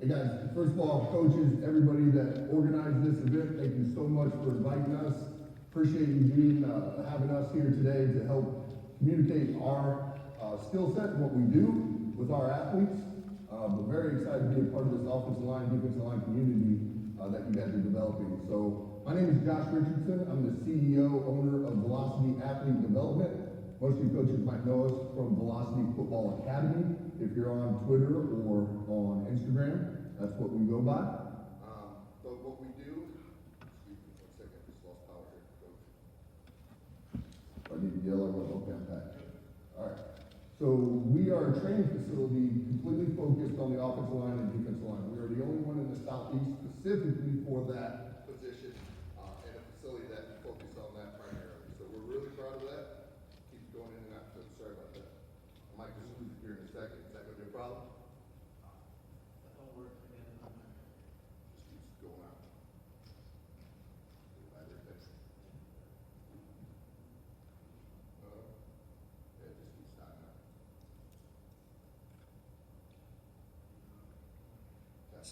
Hey guys, first of all, coaches, everybody that organized this event, thank you so much for inviting us. Appreciate you having us here today to help communicate our skill set and what we do with our athletes. We're very excited to be a part of this offensive line, defensive line community that you guys are developing. So my name is Josh Richardson. I'm the CEO, owner of Velocity Athlete Development. Most of you coaches might know us from Velocity Football Academy. If you're on Twitter or on Instagram, that's what we go by. But what we do, excuse me 1 second, just lost power here, coach. Do I need to yell or what? Okay, I'm back. All right. So we are a training facility completely focused on the offensive line and defensive line. We are the only one in the Southeast specifically for that position and a facility that focuses on that primarily. So we're really proud of that. Keep going in and out. So sorry about that. I might just lose it here in a second. Is that going to be a problem? That don't work again. Just keeps going out. Yeah, it just keeps starting out.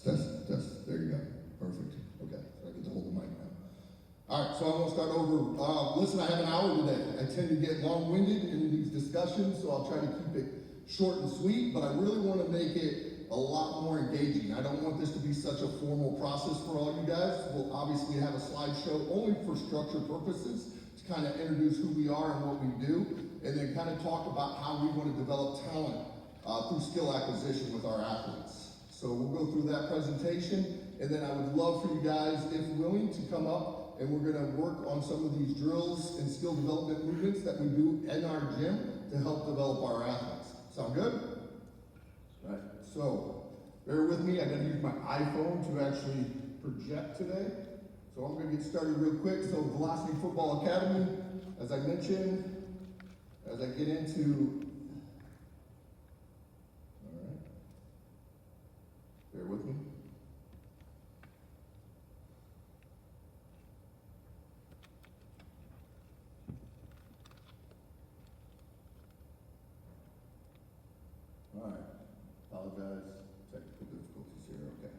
Test. There you go. Perfect. Okay, so I get to hold the mic now. All right, so I'm going to start over. Listen, I have an hour today. I tend to get long-winded in these discussions, so I'll try to keep it short and sweet, but I really want to make it a lot more engaging. I don't want this to be such a formal process for all you guys. We'll obviously have a slideshow only for structure purposes to kind of introduce who we are and what we do, and then kind of talk about how we want to develop talent through skill acquisition with our athletes. So we'll go through that presentation, and then I would love for you guys, if willing, to come up, and we're going to work on some of these drills and skill development movements that we do in our gym to help develop our athletes. Sound good? All right, so bear with me. I got to use my iPhone to actually project today. So I'm going to get started real quick. So Velocity Football Academy, as I mentioned, as I get into, all right, bear with me. All right, apologize, technical difficulties here, okay.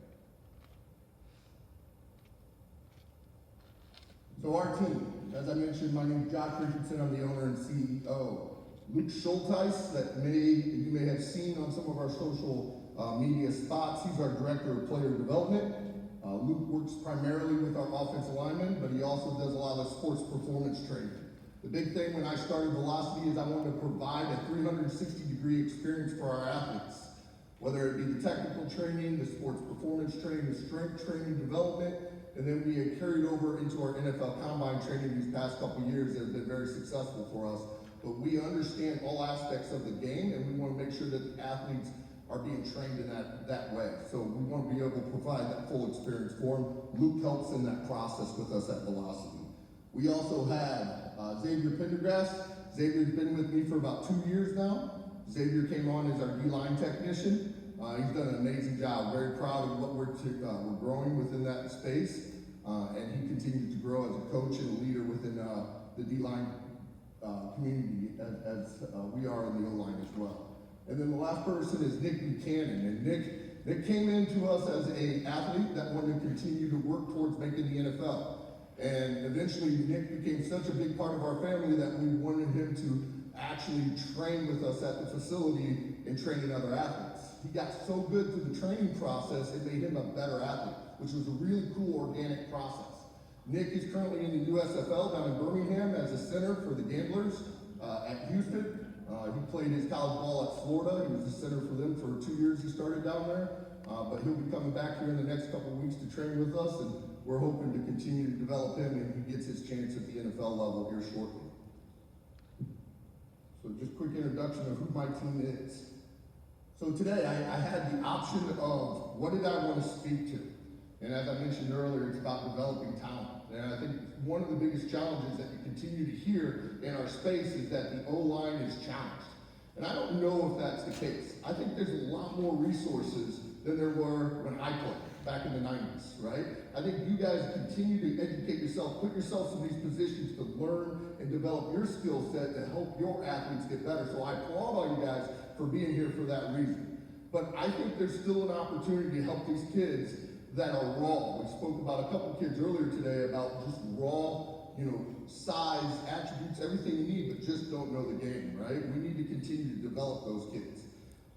So our team, as I mentioned, my name is Josh Richardson, I'm the owner and CEO. Luke Schulteis, that you may have seen on some of our social media spots, he's our Director of Player Development. Luke works primarily with our offensive linemen, but he also does a lot of sports performance training. The big thing when I started Velocity is I wanted to provide a 360-degree experience for our athletes, whether it be the technical training, the sports performance training, the strength training development, and then we had carried over into our NFL Combine training these past couple of years that have been very successful for us. But we understand all aspects of the game, and we want to make sure that the athletes are being trained in that way. So we want to be able to provide that full experience for them. Luke helps in that process with us at Velocity. We also have Xavier Pendergrass. Xavier's been with me for about 2 years now. Xavier came on as our D-line technician. He's done an amazing job. Very proud of what we're growing within that space. And he continues to grow as a coach and a leader within the D-line community as we are in the O-line as well. And then the last person is Nick Buchanan. And Nick came into us as an athlete that wanted to continue to work towards making the NFL. And eventually Nick became such a big part of our family that we wanted him to actually train with us at the facility and training other athletes. He got so good through the training process, it made him a better athlete, which was a really cool organic process. Nick is currently in the USFL down in Birmingham as a center for the Gamblers at Houston. He played his college ball at Florida. He was the center for them for 2 years he started down there. But he'll be coming back here in the next couple of weeks to train with us, and we're hoping to continue to develop him, and he gets his chance at the NFL level here shortly. So just quick introduction of who my team is. So today I had the option of what did I want to speak to? And as I mentioned earlier, it's about developing talent. And I think one of the biggest challenges that you continue to hear in our space is that the O-line is challenged. And I don't know if that's the case. I think there's a lot more resources than there were when I played back in the 90s, right? I think you guys continue to educate yourself, put yourselves in these positions to learn and develop your skill set to help your athletes get better. So I applaud all you guys for being here for that reason. But I think there's still an opportunity to help these kids that are raw. We spoke about a couple kids earlier today about just raw, size, attributes, everything you need, but just don't know the game, right? We need to continue to develop those kids.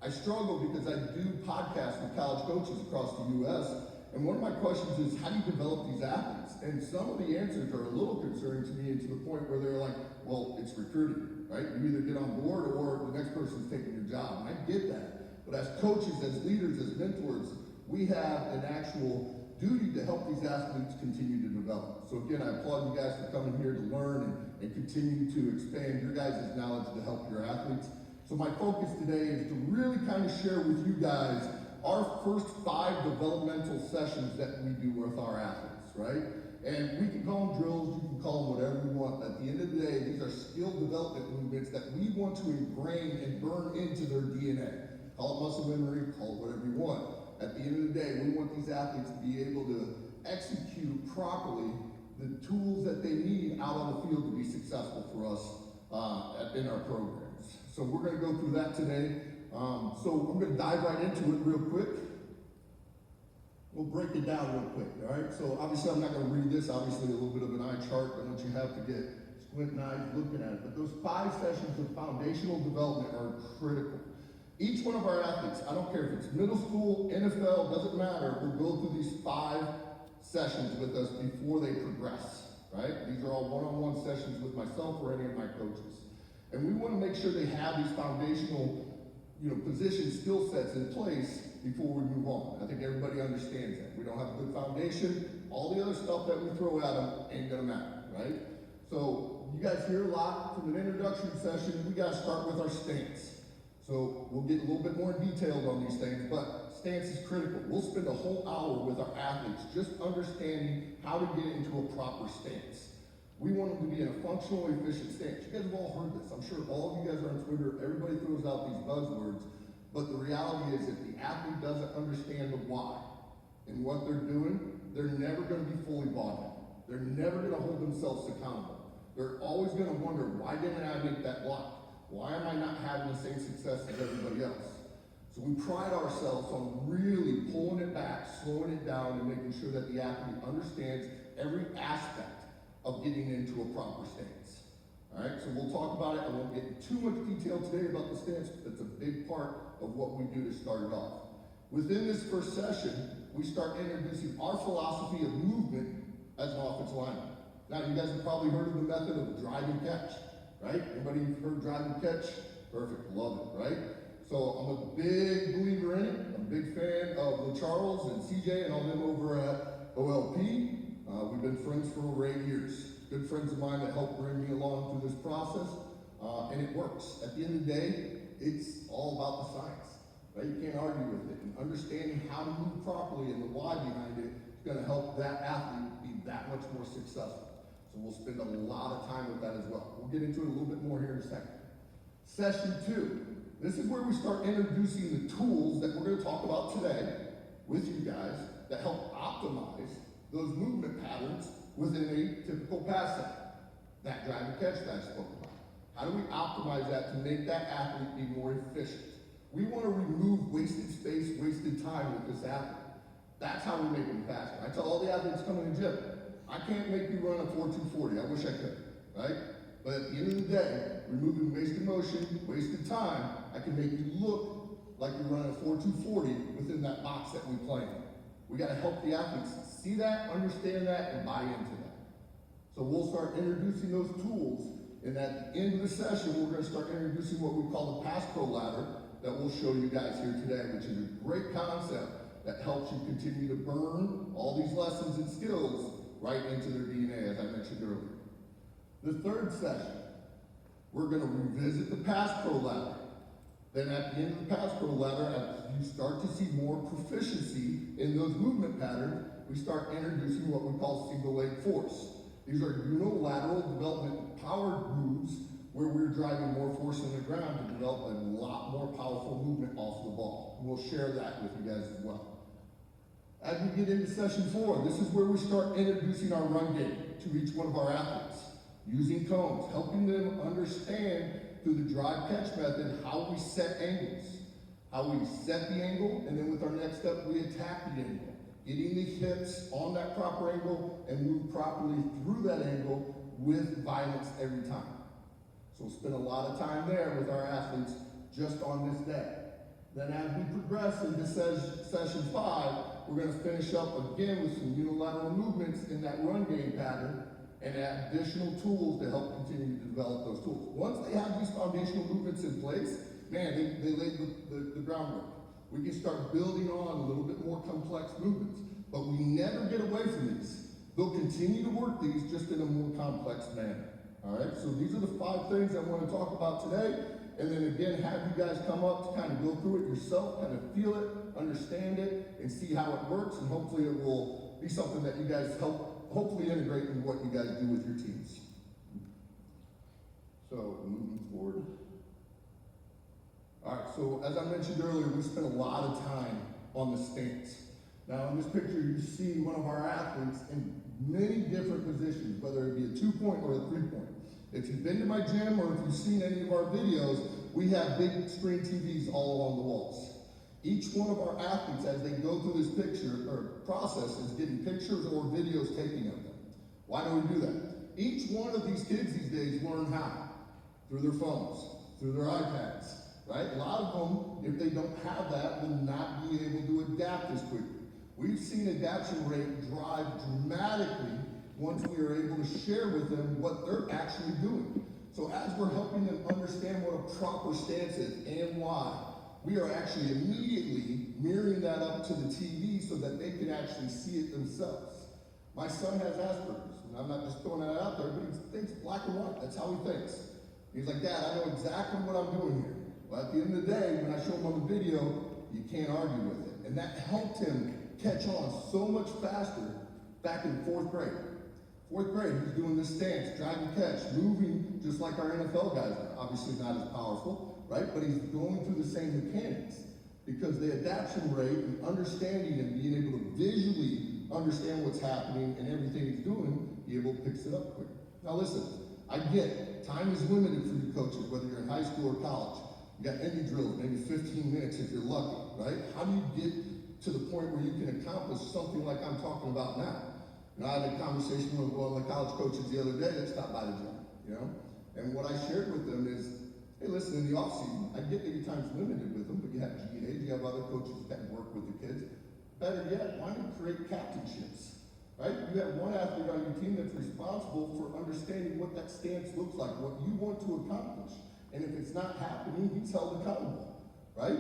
I struggle because I do podcasts with college coaches across the U.S., and one of my questions is, how do you develop these athletes? And some of the answers are a little concerning to me, and to the point where they're like, well, it's recruiting, right? You either get on board or the next person's taking your job, and I get that. But as coaches, as leaders, as mentors, we have an actual duty to help these athletes continue to develop. So again, I applaud you guys for coming here to learn and continue to expand your guys' knowledge to help your athletes. So my focus today is to really kind of share with you guys our first 5 developmental sessions that we do with our athletes, right? And we can call them drills, you can call them whatever you want. At the end of the day, these are skill development movements that we want to ingrain and burn into their DNA. Call it muscle memory, call it whatever you want. At the end of the day, we want these athletes to be able to execute properly the tools that they need out on the field to be successful for us in our programs. So we're going to go through that today. So I'm going to dive right into it real quick. We'll break it down real quick, all right? So obviously I'm not going to read this, obviously a little bit of an eye chart, but what you have to get squinting eyes looking at it. But those 5 sessions of foundational development are critical. Each one of our athletes, I don't care if it's middle school, NFL, doesn't matter, will go through these 5 sessions with us before they progress, right? These are all one-on-one sessions with myself or any of my coaches. And we want to make sure they have these foundational, position skill sets in place before we move on. I think everybody understands that. We don't have a good foundation, all the other stuff that we throw at them ain't gonna matter, right? So you guys hear a lot from an introduction session. We gotta start with our stance. So we'll get a little bit more detailed on these things, but stance is critical. We'll spend a whole hour with our athletes just understanding how to get into a proper stance. We want them to be in a functional, efficient stance. You guys have all heard this. I'm sure all of you guys are on Twitter. Everybody throws out these buzzwords, but the reality is if the athlete doesn't understand the why and what they're doing, they're never going to be fully bought in. They're never going to hold themselves accountable. They're always going to wonder, why didn't I make that block? Why am I not having the same success as everybody else? So we pride ourselves on really pulling it back, slowing it down, and making sure that the athlete understands every aspect of getting into a proper stance. All right, so we'll talk about it. I won't get into too much detail today about the stance, but it's a big part of what we do to start it off. Within this first session, we start introducing our philosophy of movement as an offensive lineman. Now, you guys have probably heard of the method of drive and catch, right? Anybody heard drive and catch? Perfect, love it, right? So I'm a big believer in it. I'm a big fan of Charles and CJ and all them over at OLP. We've been friends for over 8 years. Good friends of mine that helped bring me along through this process, and it works. At the end of the day, it's all about the science, right? You can't argue with it. And understanding how to move properly and the why behind it is going to help that athlete be that much more successful. So we'll spend a lot of time with that as well. We'll get into it a little bit more here in a second. Session 2. This is where we start introducing the tools that we're going to talk about today with you guys that help optimize those movement patterns within a typical pass set. That drive and catch that I spoke about. How do we optimize that to make that athlete be more efficient? We want to remove wasted space, wasted time with this athlete. That's how we make them faster. I tell all the athletes coming to the gym, I can't make you run a 4.240. I wish I could, right? But at the end of the day, removing wasted motion, wasted time, I can make you look like you're running a 4.240 within that box that we play in. We got to help the athletes see that, understand that, and buy into that. So we'll start introducing those tools, and at the end of the session, we're going to start introducing what we call the pass pro ladder that we'll show you guys here today, which is a great concept that helps you continue to burn all these lessons and skills right into their DNA, as I mentioned earlier. The third session, we're going to revisit the pass pro ladder. Then at the end of the pass pro ladder, as you start to see more proficiency in those movement patterns, we start introducing what we call single leg force. These are unilateral development powered moves where we're driving more force in the ground to develop a lot more powerful movement off the ball. We'll share that with you guys as well. As we get into session 4, this is where we start introducing our run game to each one of our athletes, using cones, helping them understand through the drive catch method how we set angles. how we set the angle, and then with our next step, we attack the angle. Getting the hips on that proper angle and move properly through that angle with violence every time. So we'll spend a lot of time there with our athletes just on this day. Then as we progress into session 5, we're going to finish up again with some unilateral movements in that run game pattern and add additional tools to help continue to develop those tools. Once they have these foundational movements in place, man, they laid the groundwork. We can start building on a little bit more complex movements, but we never get away from these. They'll continue to work these just in a more complex manner. All right, so these are the 5 things I want to talk about today. And then again, have you guys come up to kind of go through it yourself, kind of feel it, understand it, and see how it works. And hopefully it will be something that you guys hopefully integrate in what you guys do with your teams. So moving forward. All right, so as I mentioned earlier, we spent a lot of time on the stance. Now in this picture, you see one of our athletes in many different positions, whether it be a 2-point or a 3-point. If you've been to my gym or if you've seen any of our videos, we have big screen TVs all along the walls. Each one of our athletes, as they go through this picture or process, is getting pictures or videos taken of them. Why do we do that? Each one of these kids these days learn how? Through their phones, through their iPads, right? A lot of them, if they don't have that, will not be able to adapt as quickly. We've seen adaptation rate drive dramatically once we are able to share with them what they're actually doing. So as we're helping them understand what a proper stance is and why, we are actually immediately mirroring that up to the TV so that they can actually see it themselves. My son has Asperger's, and I'm not just throwing that out there, but he thinks black and white. That's how he thinks. He's like, Dad, I know exactly what I'm doing here. Well, at the end of the day, when I show him on the video, you can't argue with it. And that helped him catch on so much faster back in 4th grade. 4th grade, he's doing this stance, drag and catch, moving just like our NFL guys are. Obviously not as powerful, right? But he's going through the same mechanics because the adaptation rate and understanding and being able to visually understand what's happening and everything he's doing, be able to pick it up quick. Now listen, I get it. Time is limited for you coaches, whether you're in high school or college. You got any drills, maybe 15 minutes if you're lucky, right? How do you get to the point where you can accomplish something like I'm talking about now? And I had a conversation with one of the college coaches the other day that stopped by the gym, you know? And what I shared with them is, hey, listen, in the off-season, I get that your time's limited with them, but you have GAs, you have other coaches that work with the kids. Better yet, why not create captainships, right? You have one athlete on your team that's responsible for understanding what that stance looks like, what you want to accomplish. And if it's not happening, he's held accountable, right?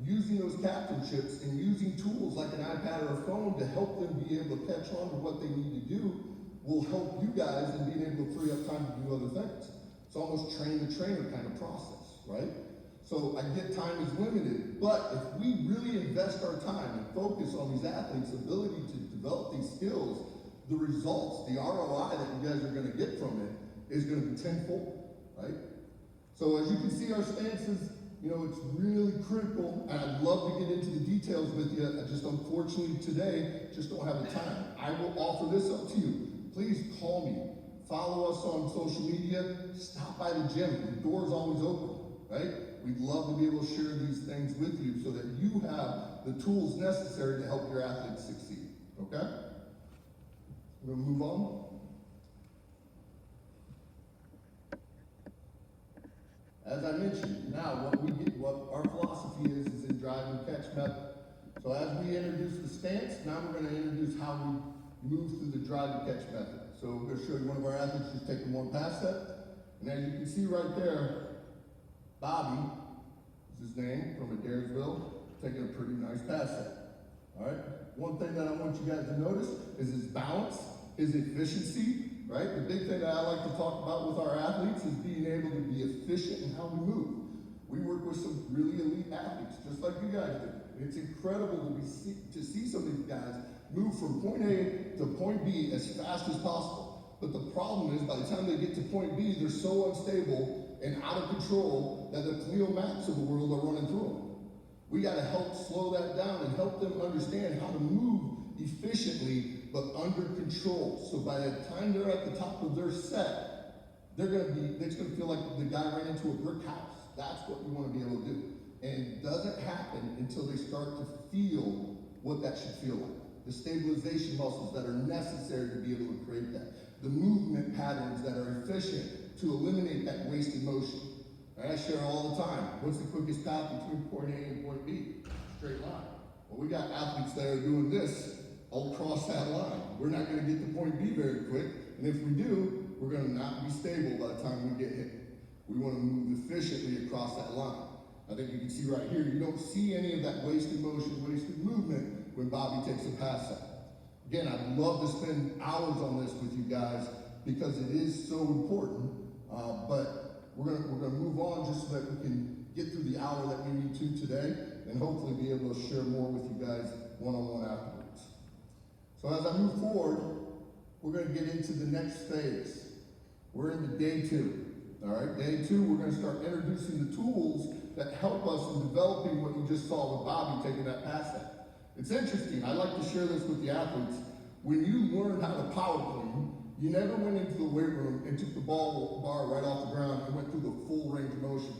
Using those captainships and using tools like an iPad or a phone to help them be able to catch on to what they need to do will help you guys in being able to free up time to do other things. It's almost train the trainer kind of process, right? So I get time is limited, but if we really invest our time and focus on these athletes' ability to develop these skills, the results, the ROI that you guys are going to get from it is going to be tenfold, right? So as you can see, our stances, you know, it's really critical, and I'd love to get into the details with you. I just, unfortunately, today, just don't have the time. I will offer this up to you. Please call me. Follow us on social media. Stop by the gym. The door's always open, right? We'd love to be able to share these things with you so that you have the tools necessary to help your athletes succeed, okay? We're going to move on. As I mentioned, now what our philosophy is in drive and catch method. So as we introduce the stance, now we're going to introduce how we move through the drive and catch method. So we're going to show you one of our athletes just taking one pass set. And as you can see right there, Bobby is his name, from Adairsville, taking a pretty nice pass set. All right. One thing that I want you guys to notice is his balance, his efficiency. Right? The big thing that I like to talk about with our athletes is being able to be efficient in how we move. We work with some really elite athletes, just like you guys do. It's incredible to see some of these guys move from point A to point B as fast as possible. But the problem is, by the time they get to point B, they're so unstable and out of control that the Cleo Maps of the world are running through them. We got to help slow that down and help them understand how to move efficiently but under control. So by the time they're at the top of their set, it's going to feel like the guy ran into a brick house. That's what we want to be able to do. And it doesn't happen until they start to feel what that should feel like. The stabilization muscles that are necessary to be able to create that. The movement patterns that are efficient to eliminate that wasted motion. And I share all the time, what's the quickest path between point A and point B? Straight line. Well, we got athletes that are doing this all across that line. We're not going to get to point B very quick, and if we do, we're going to not be stable by the time we get hit. We want to move efficiently across that line. I think you can see right here, you don't see any of that wasted motion, wasted movement when Bobby takes a pass out. Again, I'd love to spend hours on this with you guys because it is so important, but we're gonna move on just so that we can get through the hour that we need to today and hopefully be able to share more with you guys one-on-one afterwards. So as I move forward, we're going to get into the next phase. We're into day 2. All right, day 2, we're going to start introducing the tools that help us in developing what you just saw with Bobby taking that pass out. It's interesting. I like to share this with the athletes. When you learned how to power clean, you never went into the weight room and took the bar right off the ground and went through the full range of motion,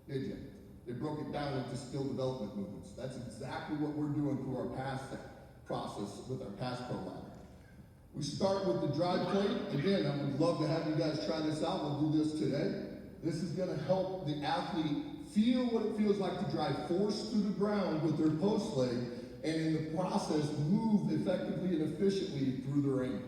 did you? They broke it down into skill development movements. That's exactly what we're doing through our pass process with our pass pro ladder. We start with the drive plate. Again, I would love to have you guys try this out. We'll do this today. This is going to help the athlete feel what it feels like to drive force through the ground with their post leg, and in the process, move effectively and efficiently through the ring.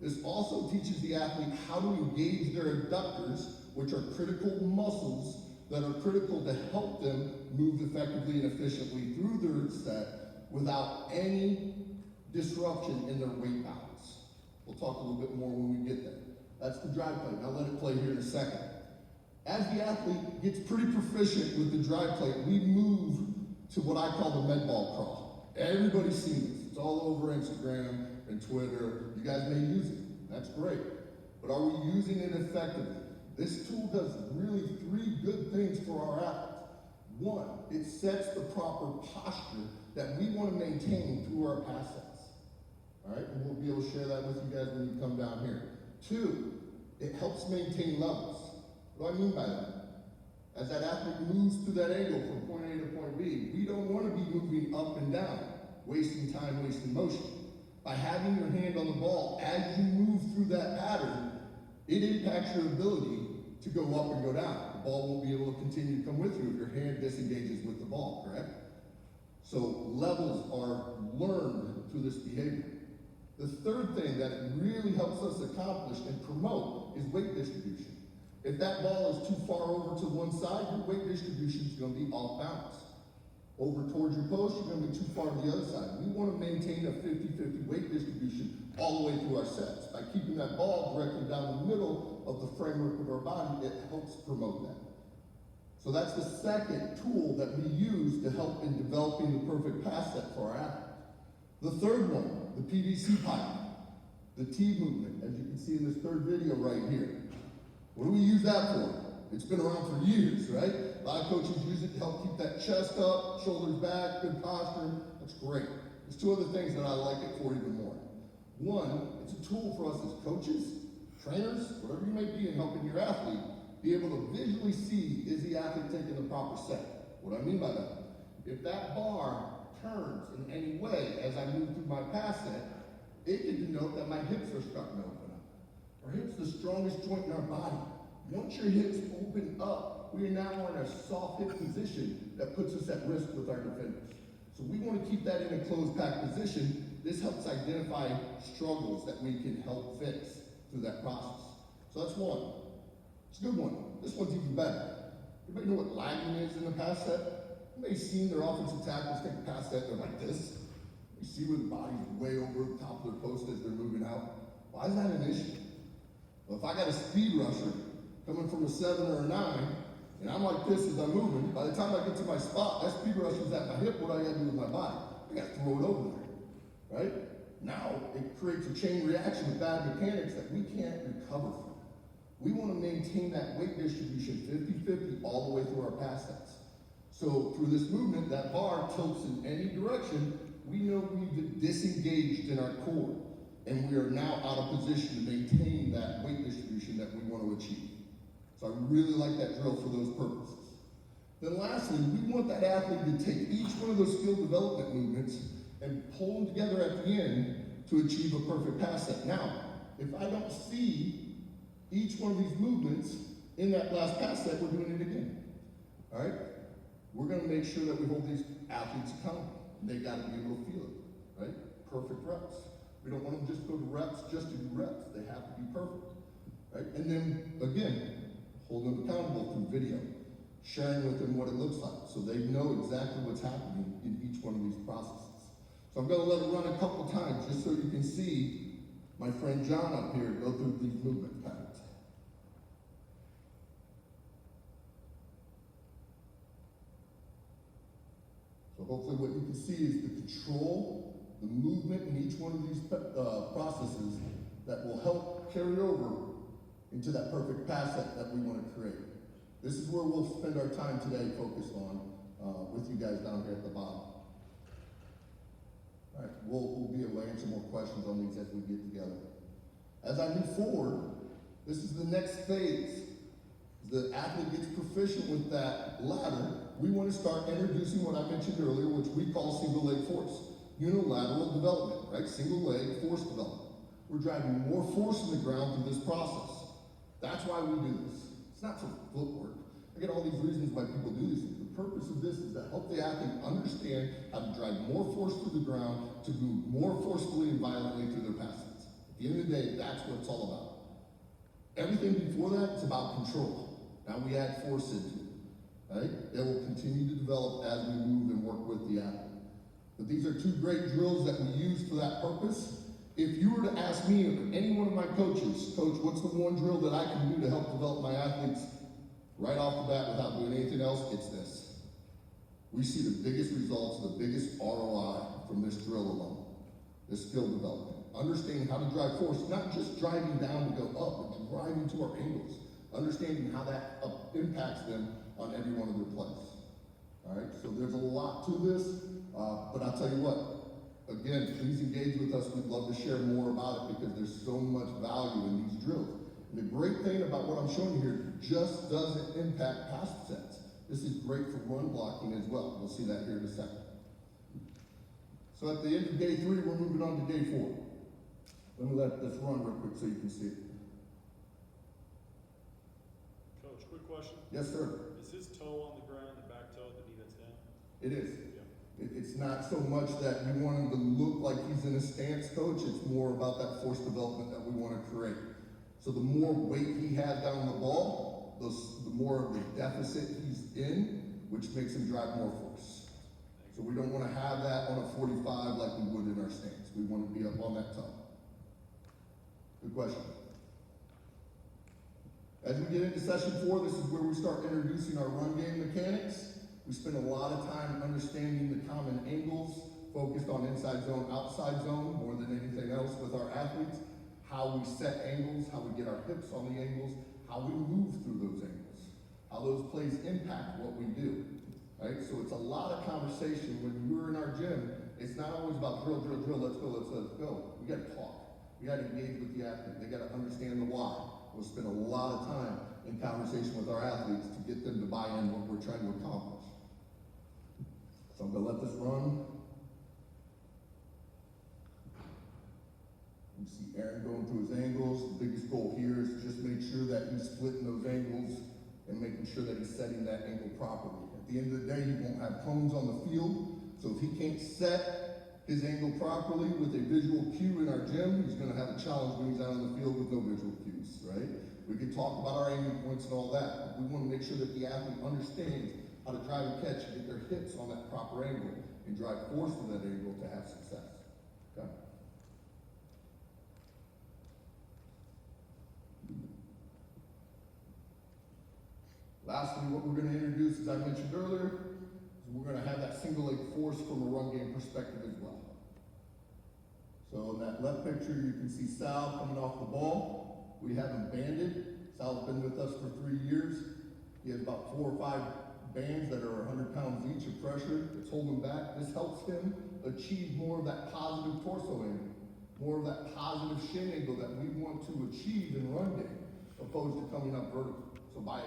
This also teaches the athlete how to engage their adductors, which are critical muscles that are critical to help them move effectively and efficiently through their set without any disruption in their weight balance. We'll talk a little bit more when we get there. That's the drive plate. I'll let it play here in a second. As the athlete gets pretty proficient with the drive plate, we move to what I call the med ball crawl. Everybody's seen this. It's all over Instagram and Twitter. You guys may use it. That's great. But are we using it effectively? This tool does really 3 good things for our athletes. 1, it sets the proper posture that we want to maintain through our pass sets. All right, and we'll be able to share that with you guys when you come down here. 2, it helps maintain levels. What do I mean by that? As that athlete moves through that angle from point A to point B, we don't want to be moving up and down, wasting time, wasting motion. By having your hand on the ball as you move through that pattern, it impacts your ability to go up and go down. The ball won't be able to continue to come with you if your hand disengages with the ball, correct? So levels are learned through this behavior. The third thing that it really helps us accomplish and promote is weight distribution. If that ball is too far over to one side, your weight distribution is going to be off balance. Over towards your post, you're going to be too far to the other side. We want to maintain a 50-50 weight distribution all the way through our sets. By keeping that ball directly down the middle of the framework of our body, it helps promote that. So that's the second tool that we use to help in developing the perfect pass set for our athlete. The third one, the PVC pipe, the T movement, as you can see in this third video right here. What do we use that for? It's been around for years, right? A lot of coaches use it to help keep that chest up, shoulders back, good posture. That's great. There's 2 other things that I like it for even more. 1, it's a tool for us as coaches, trainers, whatever you may be in helping your athlete, be able to visually see, is the athlete taking the proper set? What do I mean by that? If that bar turns in any way as I move through my pass set, it can denote that my hips are starting to open up. Our hips are the strongest joint in our body. Once your hips open up, we are now in a soft hip position that puts us at risk with our defenders. So we want to keep that in a closed pack position. This helps identify struggles that we can help fix through that process. So that's 1. It's a good one. This one's even better. Everybody know what lagging is in the pass set? Everybody's seen their offensive tackles take a pass set, they're like this. You see where the body's way over the top of their post as they're moving out. Why is that an issue? Well, if I got a speed rusher coming from a 7 or a 9, and I'm like this as I'm moving, by the time I get to my spot, that speed rusher's at my hip, what do I gotta do with my body? I gotta throw it over there, right? Now, it creates a chain reaction with bad mechanics that we can't recover from. We wanna maintain that weight distribution 50-50 all the way through our pass sets. So through this movement, that bar tilts in any direction, we know we've disengaged in our core, and we are now out of position to maintain that weight distribution that we want to achieve. So I really like that drill for those purposes. Then lastly, we want that athlete to take each one of those skill development movements and pull them together at the end to achieve a perfect pass set. Now, if I don't see each one of these movements in that last pass set, we're doing it again. All right? We're going to make sure that we hold these athletes accountable. They got to be able to feel it, right? Perfect reps. We don't want them just to go to reps just to do reps. They have to be perfect, right? And then, again, hold them accountable through video, sharing with them what it looks like so they know exactly what's happening in each one of these processes. So I'm going to let it run a couple times just so you can see my friend John up here go through these movement patterns. So hopefully what you can see is the control, the movement in each one of these processes that will help carry over into that perfect pass set that we want to create. This is where we'll spend our time today focused on with you guys down here at the bottom. All right, we'll be able to answer more questions on these as we get together. As I move forward, this is the next phase. The athlete gets proficient with that ladder. We want to start introducing what I mentioned earlier, which we call single leg force. Unilateral development, right? Single leg force development. We're driving more force in the ground through this process. That's why we do this. It's not for footwork. I get all these reasons why people do these things. The purpose of this is to help the athlete understand how to drive more force through the ground, to move more forcefully and violently through their passes. At the end of the day, that's what it's all about. Everything before that is about control. Now we add force into it, right? It will continue to develop as we move and work with the athlete. But these are two great drills that we use for that purpose. If you were to ask me or any one of my coaches, Coach, what's the one drill that I can do to help develop my athletes right off the bat without doing anything else? It's this. We see the biggest results, the biggest ROI from this drill alone, this skill development. Understanding how to drive force, not just driving down to go up, but driving to our angles. Understanding how that impacts them on every one of their plays. All right, so there's a lot to this, but I'll tell you what, again, please engage with us. We'd love to share more about it because there's so much value in these drills. And the great thing about what I'm showing you here just doesn't impact pass sets. This is great for run blocking as well. We'll see that here in a second. So at the end of day 3, we're moving on to day 4. Let me let this run real quick so you can see it. Coach, quick question. Yes, sir. Is his toe on the ground, the back toe, the knee that's down? It is. Yeah. It's not so much that we want him to look like he's in a stance, Coach. It's more about that force development that we want to create. So the more weight he has down the ball, the more of the deficit he's in, which makes him drive more force. So we don't want to have that on a 45 like we would in our stance. We want to be up on that toe. Good question. As we get into session 4, this is where we start introducing our run game mechanics. We spend a lot of time understanding the common angles, focused on inside zone, outside zone, more than anything else with our athletes, how we set angles, how we get our hips on the angles, how we move through those angles, how those plays impact what we do, right? So it's a lot of conversation. When we're in our gym, it's not always about drill, drill, drill, let's go. We gotta talk. We gotta engage with the athlete. They gotta understand the why. We'll spend a lot of time in conversation with our athletes to get them to buy in what we're trying to accomplish. So I'm gonna let this run. You see Aaron going through his angles. The biggest goal here is just make sure that he's splitting those angles and making sure that he's setting that angle properly. At the end of the day, he won't have cones on the field. So if he can't set his angle properly with a visual cue in our gym, he's gonna have a challenge when he's out on the field with no visual cues, right? We can talk about our aiming points and all that, but we wanna make sure that the athlete understands how to drive and catch and get their hips on that proper angle and drive force from that angle to have success, okay? Lastly, what we're going to introduce, as I mentioned earlier, is we're going to have that single leg force from a run game perspective as well. So in that left picture, you can see Sal coming off the ball. We have him banded. Sal's been with us for 3 years. He has about 4 or 5 bands that are 100 pounds each of pressure. It's holding back. This helps him achieve more of that positive torso angle, more of that positive shin angle that we want to achieve in run game, opposed to coming up vertical. So by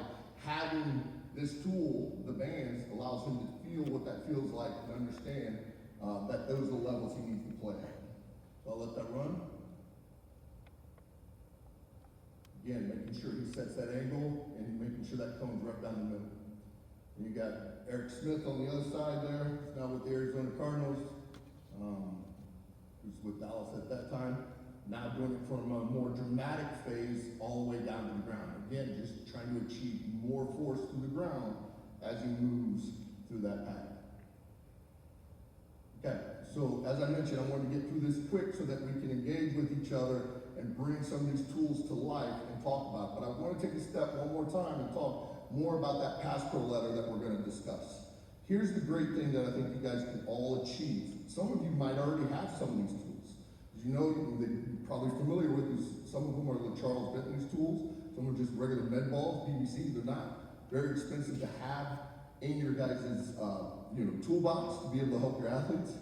having This tool, the bands, allows him to feel what that feels like and understand that those are the levels he needs to play at. So I'll let that run. Again, making sure he sets that angle and making sure that cone's right down the middle. And you got Eric Smith on the other side there, he's now with the Arizona Cardinals, who's with Dallas at that time. Now doing it from a more dramatic phase all the way down to the ground. Again, just trying to achieve more force through the ground as he moves through that pattern. Okay, so as I mentioned, I wanted to get through this quick so that we can engage with each other and bring some of these tools to life and talk about it. But I want to take a step one more time and talk more about that pass pro letter that we're going to discuss. Here's the great thing that I think you guys can all achieve. Some of you might already have some of these tools. As you know, you're probably familiar with these. Some of them are the Charles Bentley's tools. Some are just regular med balls, PVC. They're not very expensive to have in your guys' toolbox to be able to help your athletes.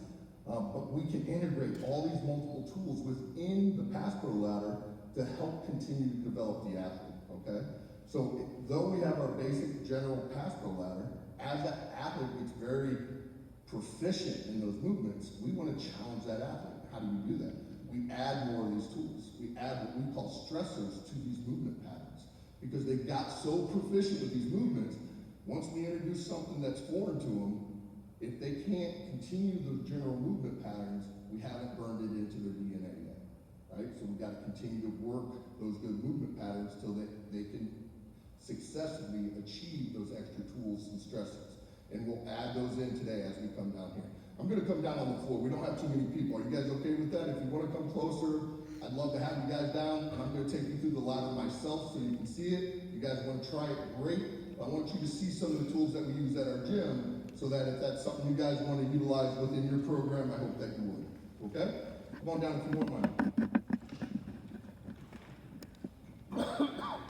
But we can integrate all these multiple tools within the pass pro ladder to help continue to develop the athlete, okay? So though we have our basic general pass pro ladder, as that athlete gets very proficient in those movements, we want to challenge that athlete. How do we do that? We add more of these tools. We add what we call stressors to these movement patterns. Because they got so proficient with these movements, once we introduce something that's foreign to them, if they can't continue those general movement patterns, we haven't burned it into their DNA yet, right? So we've got to continue to work those good movement patterns till they can successfully achieve those extra tools and stressors. And we'll add those in today as we come down here. I'm going to come down on the floor. We don't have too many people. Are you guys okay with that? If you want to come closer, I'd love to have you guys down. And I'm going to take you through the ladder myself so you can see it. If you guys want to try it, great. But I want you to see some of the tools that we use at our gym, so that if that's something you guys want to utilize within your program, I hope that you would. Okay? Come on down if you want mine.